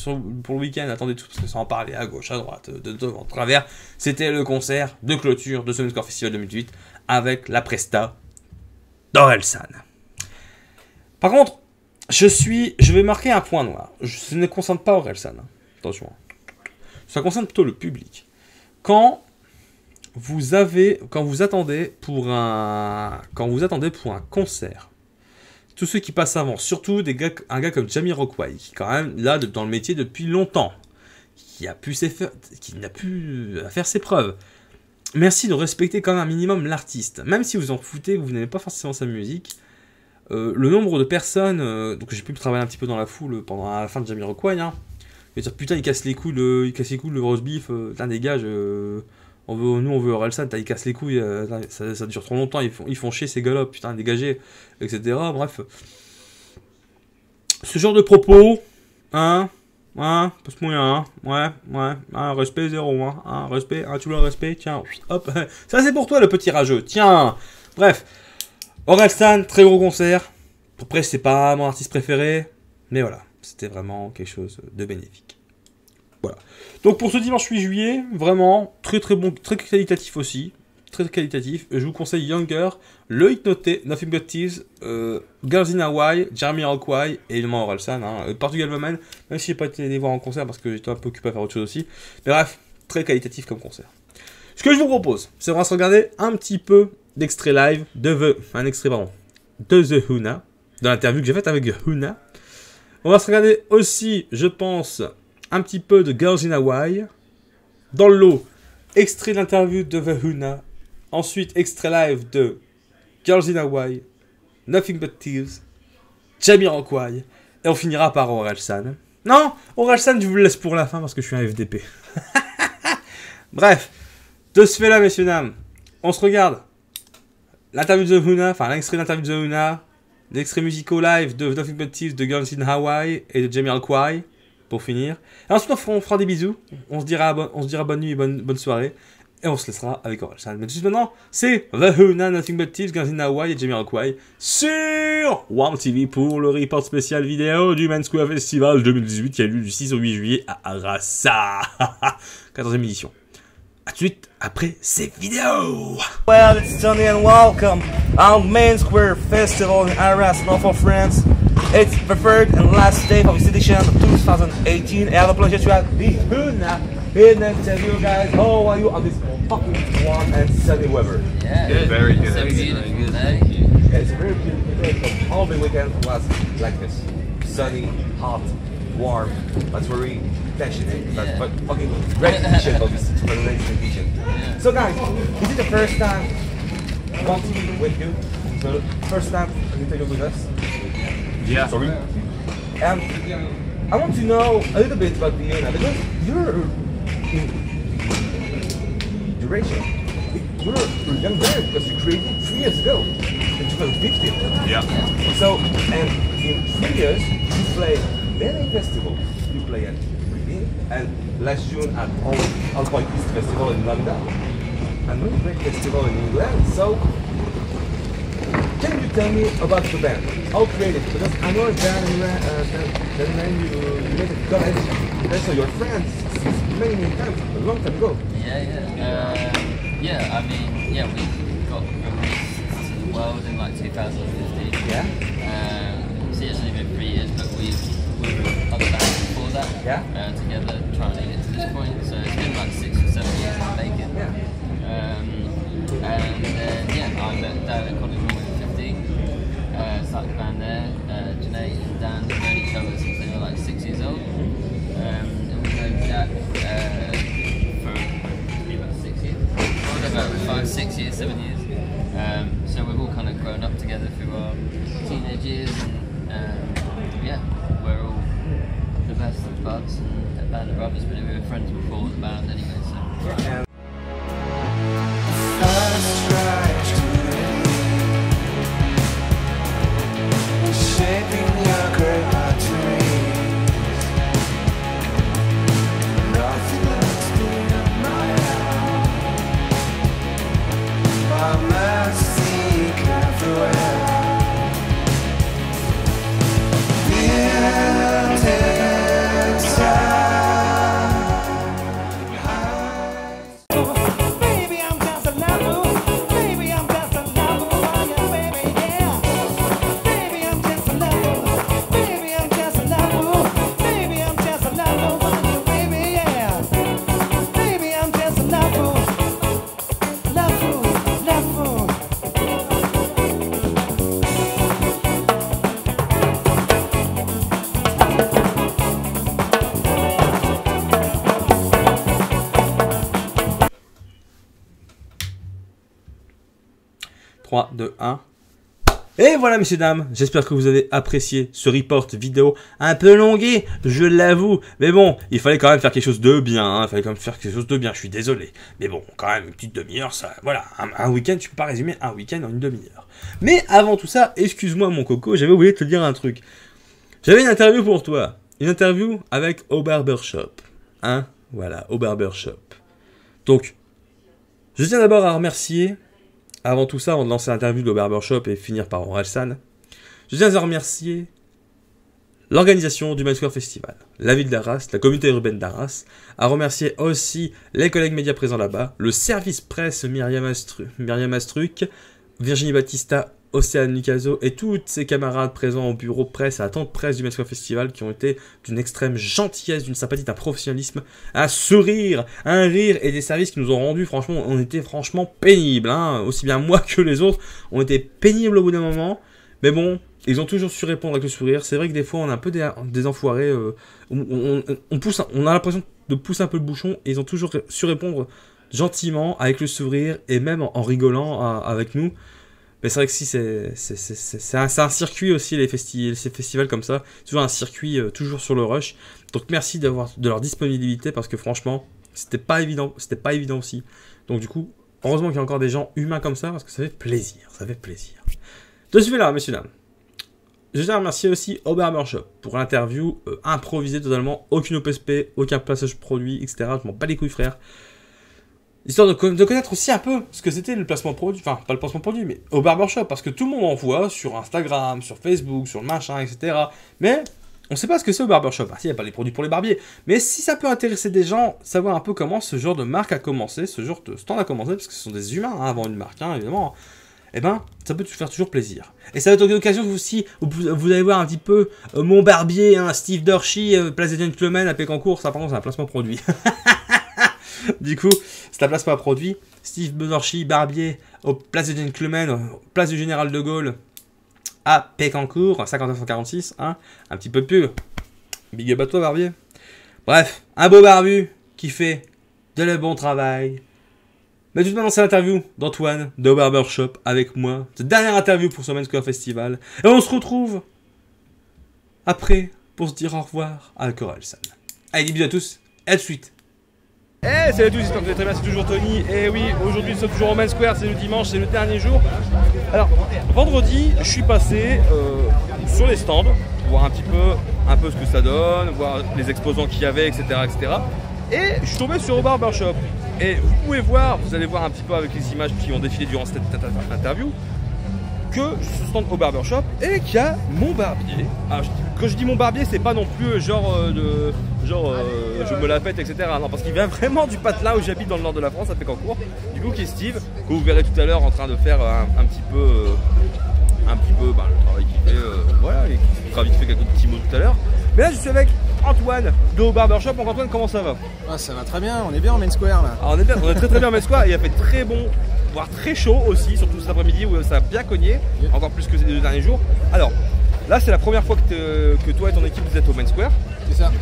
pour le week-end attendaient tous, parce que ça en parlait à gauche, à droite, de devant, de travers, c'était le concert de clôture de Summer Score Festival 2008 avec la presta d'Orelsan. Par contre, je vais marquer un point noir. Ce ne concerne pas Orelsan, attention. Ça concerne plutôt le public. Quand vous attendez pour un concert, tous ceux qui passent avant, surtout un gars comme Jamiroquai, qui quand même là dans le métier depuis longtemps, qui n'a plus à faire ses preuves. Merci de respecter quand même un minimum l'artiste, même si vous en foutez, vous n'aimez pas forcément sa musique. Le nombre de personnes, donc j'ai pu travailler un petit peu dans la foule pendant la fin de Jamiroquai, hein. Je veux dire, putain, il casse les couilles le roast beef, dégage. On veut Orelsan, il casse les couilles, ça dure trop longtemps, ils font chier ces gars-là, putain, dégagez, etc. Bref. Ce genre de propos, passe-moi respect 0, respect, tu veux le respect, tiens, hop, ça c'est pour toi le petit rageux, tiens. Bref, Orelsan, très gros concert, après c'est pas mon artiste préféré, mais voilà, c'était vraiment quelque chose de bénéfique. Voilà. Donc pour ce dimanche 8 juillet, vraiment très très bon, très qualitatif aussi, très qualitatif. Je vous conseille Younger, Loïc Noté, Nothing But Thieves, Girls in Hawaii, Jamiroquai et évidemment Orelsan, Portugal Women, même si j'ai pas été les voir en concert parce que j'étais un peu occupé à faire autre chose aussi. Mais bref, très qualitatif comme concert. Ce que je vous propose, c'est qu'on va se regarder un petit peu d'extrait live de The Huna. dans l'interview que j'ai faite avec Huna. On va se regarder aussi, je pense, un petit peu de Girls in Hawaii. Dans le lot, extrait d'interview de The Huna. Ensuite, extrait live de Girls in Hawaii, Nothing But Thieves, Jamiroquai. Et on finira par Orelsan. Non, Orelsan, je vous le laisse pour la fin parce que je suis un FDP. Bref, de ce fait-là, messieurs, dames, on se regarde l'interview de The Huna, enfin l'extrait d'interview de The Huna, l'extrait musicaux live de Nothing But Thieves, de Girls in Hawaii et de Jamiroquai, pour finir. Et ensuite, on fera des bisous, on se dira bonne nuit et bonne soirée, et on se laissera avec Orelsan. Mais tout de suite maintenant, c'est The Huna, Nothing But Thieves, Girls in Hawaii et Jamiroquai sur Warm TV pour le report spécial vidéo du Main Square Festival 2018 qui a lieu du 6 au 8 juillet à Arasa. 14e édition. A tout de suite après ces vidéos. Well, it's Tony and welcome on Main Square Festival in Arras, north of France. It's the third and last day of this edition of 2018. I have a pleasure to have the Huna here and tell you guys how are you on this fucking warm and sunny weather. Yeah, Good. Very good. So beautiful day. Yeah, it's a very beautiful day. So all the weekend was like this, sunny, hot, warm, but very passionate. Yeah. But fucking great edition of this 2018 edition. Yeah. So guys, is it the first time want to be with you? So first time you take it with us? Yeah. Sorry. I want to know a little bit about Vienna because you're duration. You're a young man because you created 3 years ago in 2015. Yeah. So, and in 3 years, you play many festivals. You play at Berlin and last June at Alpine East Festival in London and many great festival in England. So, can you tell me about the band? How created? Because I know Dan and then you made it college. And so your friends many times, a long time ago. Yeah, I mean, yeah, we got released to the world in like 2015. Yeah. So it's only been 3 years, but we were with other bands before that. Yeah. Together trying to get to this point. So it's been like 6 or 7 years in the making. Yeah. And then yeah, I met Dan at college when we were 15. Started the band there. Janae and Dan have known each other since they were like 6 years old. And we've known Jack for probably about 6 years. About 5, 6 years, 7 years. So we've all kind of grown up together through our teenage years, and yeah, we're all the best of buds and a band of brothers, but we were friends before the band anyway. So. Trois, deux, un. Et voilà, messieurs, dames, j'espère que vous avez apprécié ce report vidéo un peu longué, je l'avoue. Mais bon, il fallait quand même faire quelque chose de bien, hein. Il fallait quand même faire quelque chose de bien, je suis désolé. Mais bon, quand même, une petite demi-heure, ça, voilà. Un week-end, tu peux pas résumer un week-end en une demi-heure. Mais avant tout ça, excuse-moi mon coco, j'avais oublié de te dire un truc. J'avais une interview pour toi. Une interview avec Au Barbershop. Hein? Voilà, Au Barbershop. Donc, je tiens d'abord à remercier... Avant tout ça, avant de lancer l'interview de Barbershop et finir par Orelsan, je tiens à remercier l'organisation du Main Square Festival, la ville d'Arras, la communauté urbaine d'Arras, à remercier aussi les collègues médias présents là-bas, le service presse Myriam Astruc, Virginie Battista, Océane Nicaso et tous ses camarades présents au bureau presse, à la tente presse du Main Square Festival qui ont été d'une extrême gentillesse, d'une sympathie, d'un professionnalisme, un sourire, un rire et des services qui nous ont rendu, franchement, on était franchement pénibles, hein. Aussi bien moi que les autres, on était pénibles au bout d'un moment, Mais bon, ils ont toujours su répondre avec le sourire. C'est vrai que des fois, on a un peu des enfoirés. On a l'impression de pousser un peu le bouchon. Et ils ont toujours su répondre gentiment, avec le sourire, et même en rigolant avec nous. Mais c'est vrai que si, c'est un circuit aussi, ces festivals comme ça. Toujours un circuit, toujours sur le rush. Donc merci de leur disponibilité, parce que franchement, c'était pas évident aussi. Donc du coup, heureusement qu'il y a encore des gens humains comme ça, parce que ça fait plaisir, De ce fait-là, messieurs, dames, je tiens à remercier aussi au Barbershop pour l'interview improvisée totalement, aucune OPSP, aucun placage produit, etc. Je m'en bats les couilles, frère. Histoire de connaître aussi un peu ce que c'était le placement produit, enfin pas le placement produit, mais au barbershop, parce que tout le monde en voit sur Instagram, sur Facebook, sur le machin, etc. Mais on sait pas ce que c'est au barbershop. Ah si, il n'y a pas les produits pour les barbiers. Mais si ça peut intéresser des gens, savoir un peu comment ce genre de marque a commencé, ce genre de stand a commencé, parce que ce sont des humains avant une marque, évidemment. Eh ben, ça peut te faire toujours plaisir. Et ça va être l'occasion aussi, vous allez voir un petit peu mon barbier, Steve Dorchy, Place des Gentlemen à Pécancourt, ça par contre c'est un placement produit. Du coup, c'est un placement produit. Steve Dorchy, barbier, au Place des Gentlemen, Place du Général de Gaulle, à Pécancourt, 5946, un petit peu de pub. Big up à toi, barbier. Bref, un beau barbu qui fait de le bon travail. Mais tout de même, c'est l'interview d'Antoine de Barbershop avec moi. Cette dernière interview pour ce Main Square Festival. Et on se retrouve après pour se dire au revoir à Corelson. Allez, des bisous à tous et à tout de suite. Eh, salut à tous, j'espère que vous allez très bien, c'est toujours Tony. Et oui, aujourd'hui nous sommes toujours au Main Square, c'est le dimanche, c'est le dernier jour. Alors, vendredi, je suis passé sur les stands, pour voir un peu ce que ça donne, voir les exposants qu'il y avait, etc., etc. Et je suis tombé sur au Barbershop. Et vous pouvez voir, vous allez voir un petit peu avec les images qui ont défilé durant cette interview, que je stand au barbershop et qu'il y a mon barbier. Alors, quand je dis mon barbier, c'est pas non plus je me la pète, etc. Non, parce qu'il vient vraiment du patelin où j'habite dans le nord de la France, à Pécancourt. Du coup, qui est Steve, que vous verrez tout à l'heure en train de faire un petit peu le travail qu'il fait. Voilà, et qui fera vite fait quelques petits mots tout à l'heure. Mais là, je suis avec Antoine de au Barbershop. Donc Antoine, comment ça va? Ça va très bien, on est bien en Main Square là. Alors, on est très bien en Main Square et il a fait très bon, voire très chaud aussi, surtout cet après-midi où ça a bien cogné, encore plus que les 2 derniers jours. Alors, là c'est la première fois que toi et ton équipe vous êtes au Main Square. C'est ça.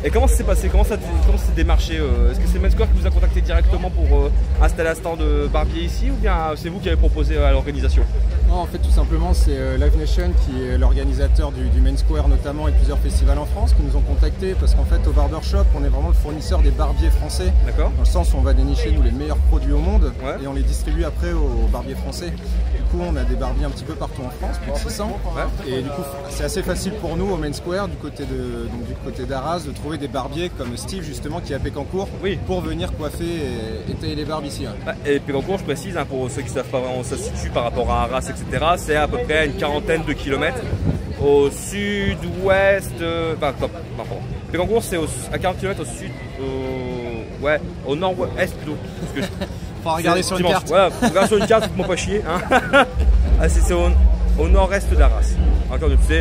Et comment ça s'est passé? Comment ça s'est démarché? Est-ce que c'est Main Square qui vous a contacté directement pour installer un stand de barbier ici, ou bien c'est vous qui avez proposé à l'organisation? Non, en fait tout simplement c'est Live Nation qui est l'organisateur du Main Square notamment, et plusieurs festivals en France qui nous ont contactés, parce qu'en fait au Barbershop on est vraiment le fournisseur des barbiers français. D'accord. Dans le sens où on va dénicher nous les meilleurs produits au monde, et on les distribue après aux barbiers français. Du coup on a des barbiers un petit peu partout en France, plus de 600. Et du coup c'est assez facile pour nous au Main Square du côté d'Arras de trouver des barbiers comme Steve justement qui est à Pécancourt, pour venir coiffer et tailler les barbes ici. Et Pécancourt, je précise, pour ceux qui ne savent pas vraiment où ça se situe par rapport à Arras, etc., c'est à peu près une quarantaine de kilomètres au sud-ouest. Pécancourt, c'est à 40 km au sud, au nord-ouest plutôt. Faut regarder sur une carte. Voilà, regarder sur une carte, faites-moi pas chier. C'est au nord-est d'Arras. Encore une fois,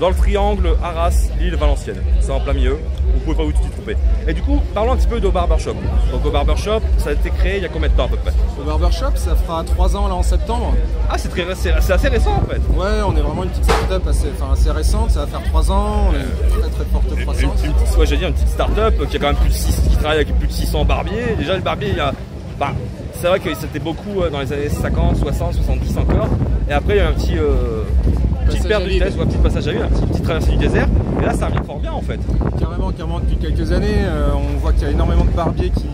dans le triangle Arras, Lille, Valenciennes. C'est en plein milieu, vous pouvez pas vous tout y tromper. Et du coup, parlons un petit peu de Barbershop. Donc au Barbershop, ça a été créé il y a combien de temps à peu près? Au Barbershop, ça fera 3 ans là en septembre. Ah, c'est assez récent en fait. Ouais, on est vraiment une petite start-up assez récente, ça va faire 3 ans, on a une très forte croissance. Une petite start-up qui a quand même qui travaille avec plus de 600 barbiers. Déjà le barbier, il y a... c'est vrai que c'était beaucoup dans les années 50, 60, 70 encore. Et après il y a eu un petit... petite perte de vitesse, ou un petit passage à vide, une petite traversée du désert, et là ça revient fort bien en fait. Carrément, depuis quelques années, on voit qu'il y a énormément de barbiers qui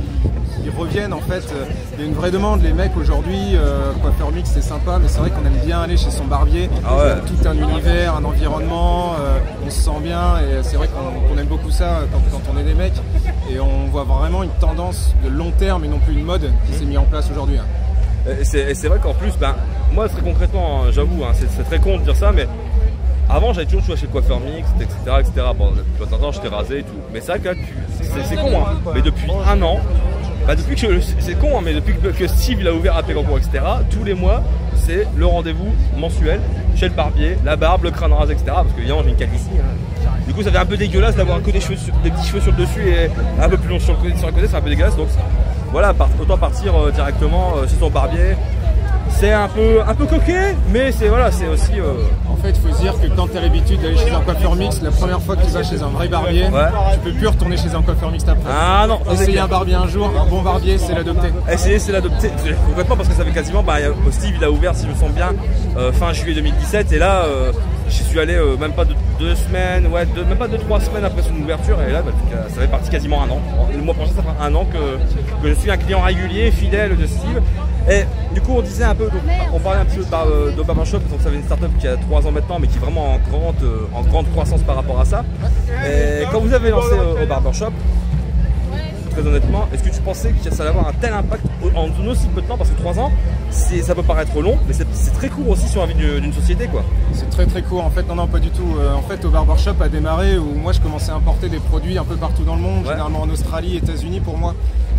reviennent en fait. Il y a une vraie demande, les mecs aujourd'hui, coiffeur mix c'est sympa, mais c'est vrai qu'on aime bien aller chez son barbier. Tout un univers, un environnement, on se sent bien, et c'est vrai qu'on aime beaucoup ça quand on est des mecs. Et on voit vraiment une tendance de long terme et non plus une mode qui s'est mise en place aujourd'hui. Et c'est vrai qu'en plus, moi très concrètement, j'avoue, c'est très con de dire ça, mais avant j'avais toujours choisi chez coiffeur mix, etc. Bon, de temps en temps j'étais rasé et tout, mais c'est vrai que là, c'est con, mais depuis 1 an, c'est con, mais depuis que Steve il a ouvert à Pécancourt, etc., tous les mois, c'est le rendez-vous mensuel chez le barbier, la barbe, le crâne rasé, etc. Parce que évidemment j'ai une calvitie. Du coup ça fait un peu dégueulasse d'avoir que des petits cheveux sur le dessus et un peu plus long sur le côté, c'est un peu dégueulasse. Donc voilà, autant partir directement chez son barbier c'est un peu coquet, mais c'est voilà, c'est aussi. En fait, il faut se dire que quand tu as l'habitude d'aller chez un coiffeur mix, la première fois que tu vas chez un vrai barbier, tu peux plus retourner chez un coiffeur mixte après. Ah non. Essayer un barbier un jour, un bon barbier, c'est l'adopter. Essayer, c'est l'adopter complètement parce que ça fait quasiment. Steve, il a ouvert, si je me sens bien, fin juillet 2017, et là, j'y suis allé même pas 2 semaines, même pas 2-3 semaines après son ouverture, et là, ça fait partie quasiment 1 an. Le mois prochain, ça fera 1 an que je suis un client régulier, fidèle de Steve. Et du coup, on disait un peu, on parlait un petit peu de Barbershop, donc ça avait une startup qui a 3 ans maintenant, mais qui est vraiment en grande croissance par rapport à ça. Et quand vous avez lancé au Barbershop, très honnêtement, est-ce que tu pensais que ça allait avoir un tel impact en aussi peu de temps? Parce que 3 ans, ça peut paraître long, mais c'est très court aussi sur la vie d'une société, quoi. C'est très très court en fait, non pas du tout. En fait, au Barbershop a démarré où moi je commençais à importer des produits un peu partout dans le monde, généralement en Australie, États-Unis pour moi.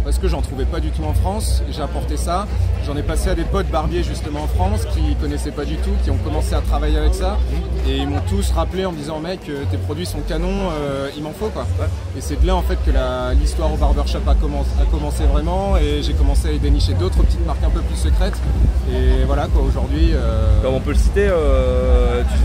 Parce que j'en trouvais pas du tout en France, j'ai apporté ça, j'en ai passé à des potes barbiers justement en France qui connaissaient pas du tout, qui ont commencé à travailler avec ça, et ils m'ont tous rappelé en me disant mec, tes produits sont canons, il m'en faut quoi. Et c'est de là en fait que l'histoire au Barbershop a commencé vraiment, et j'ai commencé à dénicher d'autres petites marques un peu plus secrètes, et voilà quoi, aujourd'hui... Comme on peut le citer,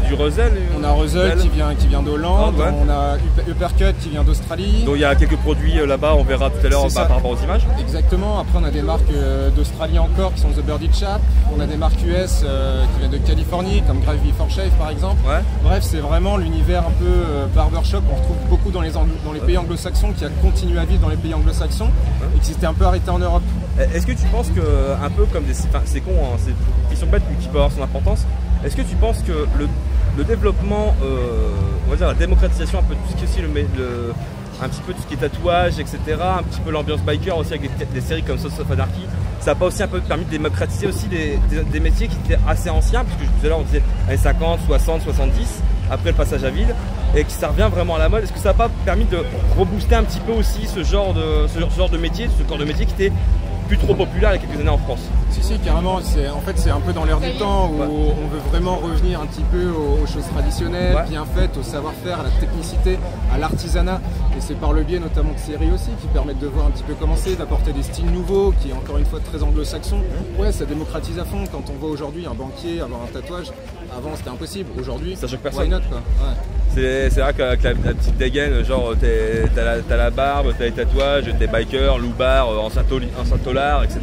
du Russell. On a Russell qui vient d'Hollande, on a Uppercut qui vient d'Australie. Donc il y a quelques produits là-bas, on verra tout à l'heure par rapport aux images. Exactement, après on a des marques d'Australie encore qui sont The Birdie Chap, on a des marques US qui viennent de Californie comme Grave Before Shave par exemple. Bref, c'est vraiment l'univers un peu barbershop qu'on retrouve beaucoup dans les pays anglo-saxons, qui a continué à vivre dans les pays anglo-saxons et qui s'était un peu arrêté en Europe. Est-ce que tu penses que, un peu comme c'est con, hein, c'est une question bête mais qui peut avoir son importance, est-ce que tu penses que le développement, on va dire la démocratisation un peu de tout ce qui est aussi un petit peu tout ce qui est tatouage, etc. Un petit peu l'ambiance biker aussi avec des séries comme Sons of Anarchy. Ça n'a pas aussi un peu permis de démocratiser aussi des métiers qui étaient assez anciens, puisque tout à l'heure on disait années 50, 60, 70, après le passage à vide, et que ça revient vraiment à la mode. Est-ce que ça n'a pas permis de rebooster un petit peu aussi ce genre de métier, ce corps de métier qui était plus trop populaire il y a quelques années en France? Si, carrément. En fait, c'est un peu dans l'air du temps où on veut vraiment revenir un petit peu aux choses traditionnelles, bien faites, au savoir-faire, à la technicité, à l'artisanat. Et c'est par le biais notamment de séries aussi qui permettent de voir un petit peu comment c'est, d'apporter des styles nouveaux, qui est encore une fois très anglo-saxon. Ouais, ça démocratise à fond. Quand on voit aujourd'hui un banquier avoir un tatouage, avant c'était impossible. Aujourd'hui, ça choque personne. Why not, quoi. C'est vrai qu'avec la petite dégaine, genre t'as la barbe, t'as les tatouages, t'es biker, loupard, ancien tolard, etc.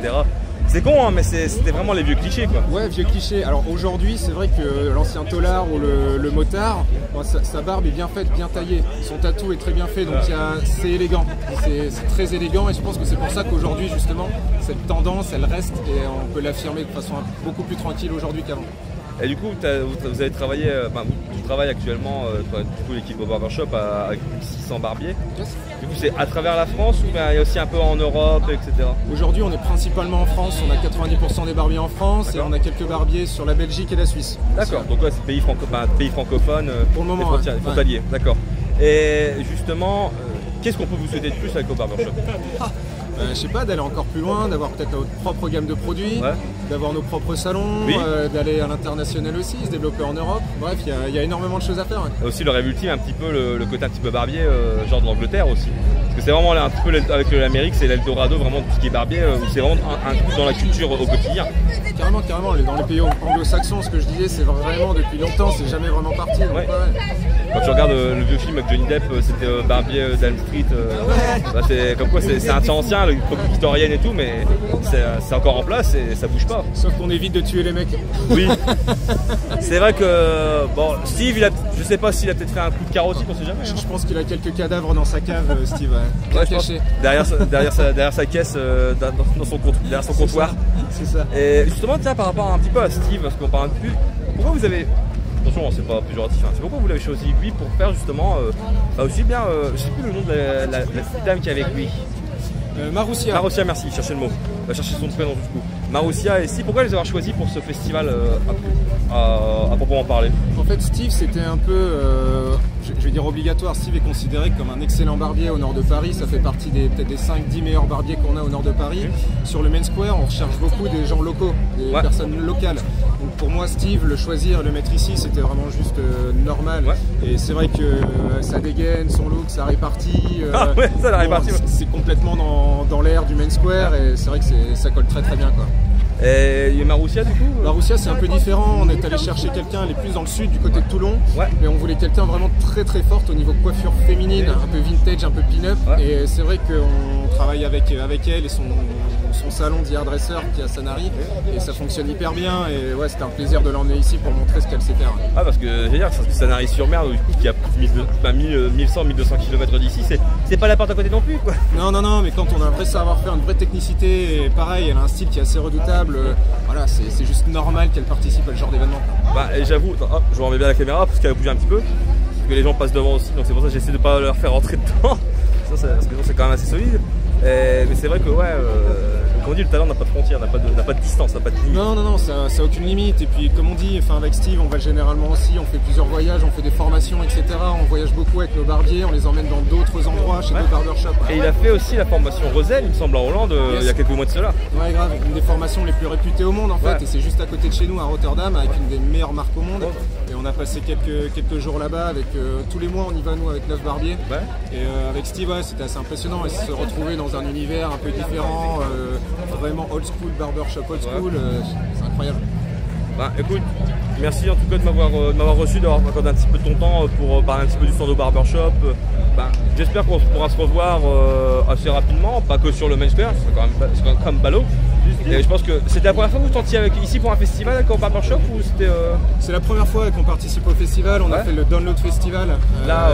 C'est con, hein, mais c'était vraiment les vieux clichés, quoi. Ouais, vieux clichés. Alors aujourd'hui, c'est vrai que l'ancien tolard ou le motard, sa barbe est bien faite, bien taillée. Son tatou est très bien fait, donc c'est élégant. C'est très élégant, et je pense que c'est pour ça qu'aujourd'hui, justement, cette tendance, elle reste, et on peut l'affirmer de façon beaucoup plus tranquille aujourd'hui qu'avant. Et du coup, vous avez travaillé, tu travailles actuellement, l'équipe au Barbershop avec 600 barbiers. Du coup, c'est à travers la France ou il y a aussi un peu en Europe, etc. Aujourd'hui, on est principalement en France. On a 90% des barbiers en France, et on a quelques barbiers sur la Belgique et la Suisse. D'accord, donc c'est pays francophones, pour le moment, frontaliers. D'accord. Et justement, qu'est-ce qu'on peut vous souhaiter de plus avec au Barbershop? Je sais pas, d'aller encore plus loin, d'avoir peut-être notre propre gamme de produits, d'avoir nos propres salons, d'aller à l'international aussi, se développer en Europe. Bref, il y a énormément de choses à faire. Aussi le rêve ultime, un petit peu le côté un petit peu barbier, genre de l'Angleterre aussi. Parce que c'est vraiment un petit peu avec l'Amérique, c'est l'Eldorado vraiment de tout ce qui est barbier, où c'est vraiment un coup dans la culture au quotidien. Carrément. Dans les pays anglo-saxons, ce que je disais, c'est vraiment depuis longtemps, c'est jamais vraiment parti. Donc, Quand tu regardes le vieux film avec Johnny Depp, c'était Barbier d'Elm Street. C'est comme quoi c'est un temps ancien, l'époque victorienne et tout, mais c'est encore en place et ça bouge pas. Sauf qu'on évite de tuer les mecs. Oui. C'est vrai que Steve, je sais pas s'il a peut-être fait un coup de carotte, on sait jamais. Je pense qu'il a quelques cadavres dans sa cave, Steve. Caché. Derrière sa caisse, derrière son comptoir. C'est ça. Et justement, tiens, par rapport un petit peu à Steve, parce qu'on parle un peu plus, pourquoi vous avez... Attention, c'est pas péjoratif, c'est pourquoi vous l'avez choisi lui pour faire justement aussi bien, je sais plus le nom de la petite dame qui est avec lui. Marussia. Marussia, merci, cherchez le mot. On va chercher son prénom du coup. Marussia et Steve, pourquoi les avoir choisis pour ce festival à proprement parler? En fait, Steve, c'était un peu, je vais dire obligatoire. Steve est considéré comme un excellent barbier au nord de Paris. Ça fait partie peut-être des 5-10 meilleurs barbiers qu'on a au nord de Paris. Sur le Main Square, on recherche beaucoup des gens locaux, des personnes locales. Donc pour moi, Steve, le choisir, le mettre ici, c'était vraiment juste normal. Et c'est vrai que sa dégaine, son look, sa répartie, ça la répartie. C'est complètement dans l'air du Main Square, et c'est vrai que ça colle très très bien, quoi. Et Marussia du coup Marussia c'est un peu différent, on est allé chercher quelqu'un, elle est plus dans le sud, du côté de Toulon, mais on voulait quelqu'un vraiment très très forte au niveau coiffure féminine, un peu vintage, un peu pin-up, et c'est vrai qu'on travaille avec elle et son salon d'hairdresser qui est à Sanary, et ça fonctionne hyper bien, et ouais c'était un plaisir de l'emmener ici pour montrer ce qu'elle sait faire. Ah parce que je veux dire, Sanary-sur-Mer, du coup, qui a plus de 1100-1200 km d'ici, c'est pas la porte à côté non plus quoi. Non, mais quand on a un vrai savoir-faire, une vraie technicité, et pareil, elle a un style qui est assez redoutable, voilà, c'est juste normal qu'elle participe à ce genre d'événement. Bah et j'avoue, je remets bien la caméra parce qu'elle a bougé un petit peu, parce que les gens passent devant aussi, donc c'est pour ça que j'essaie de pas leur faire rentrer dedans, parce que c'est quand même assez solide, mais c'est vrai que ouais, comme on dit, le talent n'a pas de frontières, n'a pas de distance, n'a pas de limite. Non, ça a aucune limite. Et puis, comme on dit, avec Steve, on va généralement aussi, on fait plusieurs voyages, on fait des formations, etc. On voyage beaucoup avec nos barbiers, on les emmène dans d'autres endroits, chez d'autres barbershops. Et il a fait aussi la formation Roselle, il me semble, en Hollande, il y a quelques mois de cela. Ouais, grave, une des formations les plus réputées au monde en fait. Et c'est juste à côté de chez nous, à Rotterdam, avec une des meilleures marques au monde. Et on a passé quelques jours là-bas, avec tous les mois, on y va, nous, avec 9 barbiers. Et avec Steve, c'était assez impressionnant. Et se retrouver dans un univers un peu différent, vraiment old school, barbershop old school, c'est incroyable. Bah écoute, merci en tout cas de m'avoir reçu, d'avoir accordé un petit peu de ton temps pour parler un petit peu du Sando Barbershop. J'espère qu'on pourra se revoir assez rapidement, pas que sur le Main Square, c'est quand même ballot. Et je pense que c'était la première fois que vous tentiez ici pour un festival avec un barbershop ou c'était C'est la première fois qu'on participe au festival, on a fait le Download Festival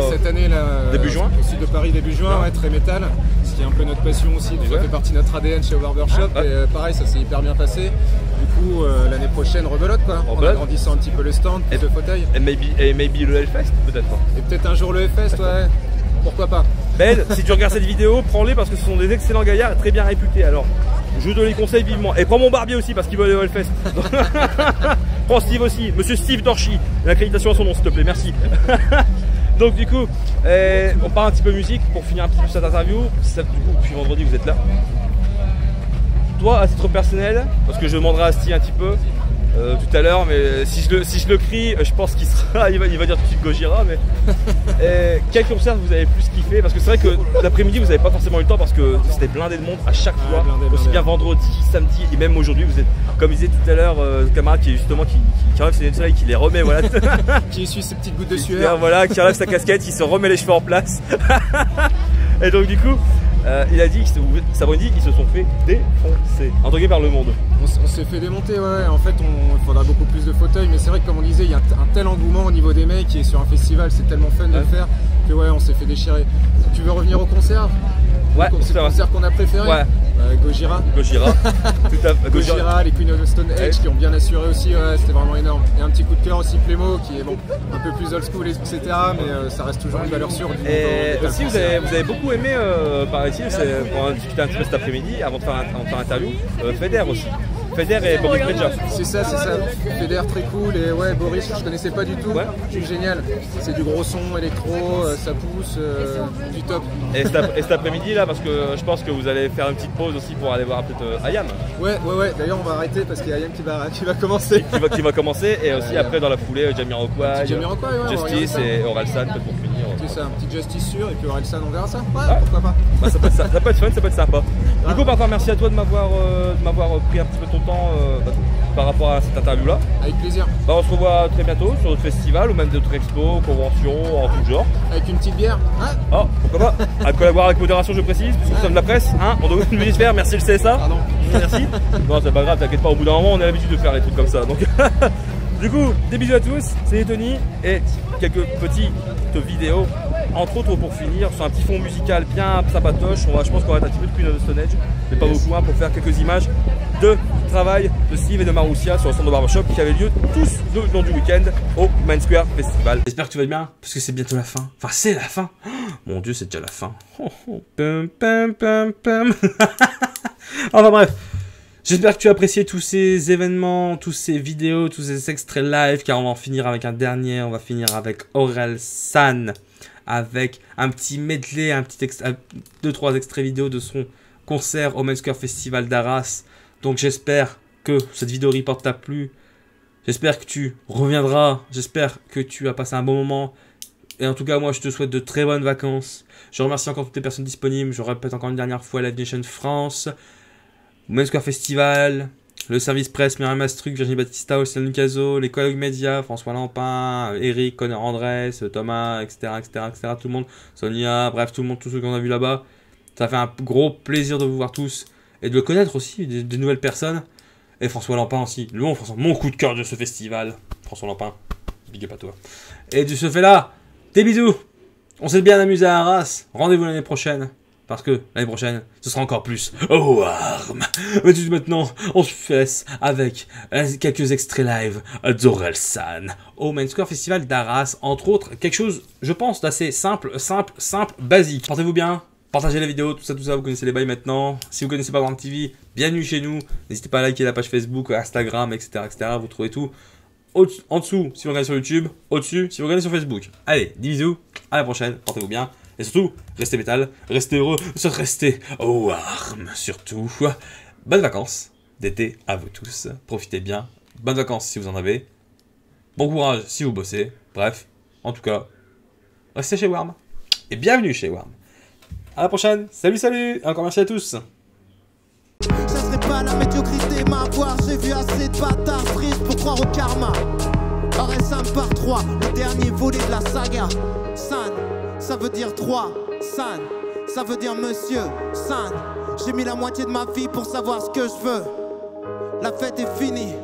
cette année là, début juin. Au sud de Paris début juin, très métal, ce qui est un peu notre passion aussi, ça fait partie de notre ADN chez Barbershop et pareil ça s'est hyper bien passé. Du coup l'année prochaine rebelote quoi, en agrandissant un petit peu le stand, plus de fauteuils. Et maybe le Hellfest peut-être. Et peut-être un jour le Hellfest, ouais. Pourquoi pas. Ben, si tu regardes cette vidéo, prends-les parce que ce sont des excellents gaillards très bien réputés. Alors, je te les conseille vivement. Et prends mon barbier aussi parce qu'il veut aller au Hellfest. Prends Steve aussi, monsieur Steve Dorchy. L'accréditation à son nom, s'il te plaît, merci. Donc, du coup, on part un petit peu musique pour finir un petit peu cette interview. Du coup, depuis vendredi, vous êtes là. Toi, à titre personnel, parce que je demanderai à Steve un petit peu tout à l'heure, mais si je le crie, je pense qu'il sera, il va dire tout de suite Gojira, mais quel concert vous avez plus kiffé? Parce que c'est vrai que l'après-midi vous n'avez pas forcément eu le temps parce que c'était blindé de monde à chaque fois, aussi bien vendredi, samedi et même aujourd'hui. Vous êtes, comme disait tout à l'heure, le camarade qui est justement qui enlève ses lunettes de soleil, qui les remet, voilà, qui essuie ses petites gouttes de sueur, voilà, qui enlève sa casquette, qui se remet les cheveux en place. Et donc du coup, il a dit, Sabrina, ils se sont fait défoncer, entre guillemets, par le monde. On s'est fait démonter, ouais. En fait, il faudra beaucoup plus de fauteuils, mais c'est vrai que comme on disait, il y a un tel engouement au niveau des mecs et sur un festival, c'est tellement fun de le faire que ouais, on s'est fait déchirer. Tu veux revenir au concert? Ouais, c'est le concert qu'on a préféré. Ouais. Gojira. Gojira. Tout à fait. Gojira, les Queen of the Stone Age qui ont bien assuré aussi, ouais, c'était vraiment énorme. Et un petit coup de cœur aussi Plémo qui est bon, un peu plus old school, etc. Mais ça reste toujours une valeur sûre. Et aussi, vous avez beaucoup aimé, paraît-il, pour en discuter un petit peu cet après-midi, avant de faire l'interview, Feder aussi. Feder et Boris Brejcha. C'est ça. Feder très cool et ouais, Boris je connaissais pas du tout. C'est génial. C'est du gros son électro, ça pousse, du top. Et cet après-midi là, parce que je pense que vous allez faire une petite pause aussi pour aller voir peut-être Ayam. Ouais. D'ailleurs on va arrêter parce qu'il y a Ayam qui va commencer. qui va commencer et aussi après dans la foulée Jamiroquai, Justice et Orelsan peut-être pour finir. C'est ça, un petit Justice sûr et puis Orelsan on verra ça. Ouais, pourquoi pas. Bah, ça peut être fun, ça peut être sympa. Du coup, par contre, merci à toi de m'avoir pris un petit peu ton temps par rapport à cette interview là. Avec plaisir. Bah, on se revoit très bientôt sur d'autres festivals ou même d'autres expos, conventions, en tout genre. Avec une petite bière, hein? Oh, pourquoi pas. À collaborer avec modération, je précise, puisque nous sommes de la presse, hein, on doit nous faire, merci le CSA. Pardon. Merci. Non, c'est pas grave, t'inquiète pas, au bout d'un moment, on a l'habitude de faire les trucs comme ça. Donc, du coup, des bisous à tous, c'est Tony et quelques petites vidéos, entre autres pour finir, sur un petit fond musical bien sympatoche. Je pense qu'on va être un petit peu de Queen of the Stone Age, mais pas beaucoup, hein, pour faire quelques images de travail de Steve et de Marussia sur le stand de Barbershop qui avait lieu tous le long du week-end au Main Square Festival. J'espère que tu vas bien, parce que c'est bientôt la fin. Enfin, c'est la fin. Oh, mon Dieu, c'est déjà la fin. Enfin bref. J'espère que tu as apprécié tous ces événements, tous ces vidéos, tous ces extraits live, car on va en finir avec un dernier. On va finir avec Orelsan, avec un petit medley, un petit 2-3 extraits vidéo de son concert au Main Square Festival d'Arras. Donc j'espère que cette vidéo report t'a plu. J'espère que tu reviendras. J'espère que tu as passé un bon moment. Et en tout cas, moi, je te souhaite de très bonnes vacances. Je remercie encore toutes les personnes disponibles. Je répète encore une dernière fois Live Nation France, Main Square Festival, le service presse, Myriam Mastruc, Virginie Battista, Océane Lucaso, les collègues médias, François Lampin, Eric, Connor Andrés, Thomas, etc., tout le monde, Sonia, bref, tout le monde, tous ceux qu'on a vu là-bas. Ça fait un gros plaisir de vous voir tous et de le connaître aussi, des nouvelles personnes. Et François Lampin aussi, mon coup de cœur de ce festival. François Lampin, big up à toi. Et de ce fait-là, des bisous. On s'est bien amusé à Arras. Rendez-vous l'année prochaine. Parce que l'année prochaine, ce sera encore plus warm. Mais tout de suite maintenant, on se laisse avec quelques extraits live d'Orelsan au Main Square Festival d'Arras. Entre autres, quelque chose, je pense, d'assez simple, basique. Portez-vous bien. Partagez la vidéo, tout ça, vous connaissez les bails maintenant. Si vous connaissez pas Warm TV, bienvenue chez nous. N'hésitez pas à liker la page Facebook, Instagram, etc. Vous trouvez tout en dessous si vous regardez sur YouTube, au-dessus si vous regardez sur Facebook. Allez, des bisous, à la prochaine, portez-vous bien. Et surtout, restez métal, restez heureux, restez warm surtout. Bonnes vacances d'été à vous tous, profitez bien. Bonnes vacances si vous en avez. Bon courage si vous bossez. Bref, en tout cas, restez chez Warm. Et bienvenue chez Warm. À la prochaine, salut, encore merci à tous. Ça serait pas la médiocrité, m'avoir, j'ai vu assez de bâtards tristes pour croire au karma. RSM par 3, le dernier volet de la saga. San, ça veut dire 3, San, ça veut dire monsieur, San. J'ai mis la moitié de ma vie pour savoir ce que je veux. La fête est finie.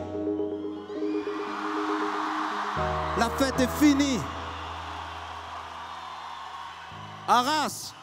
La fête est finie. Arras.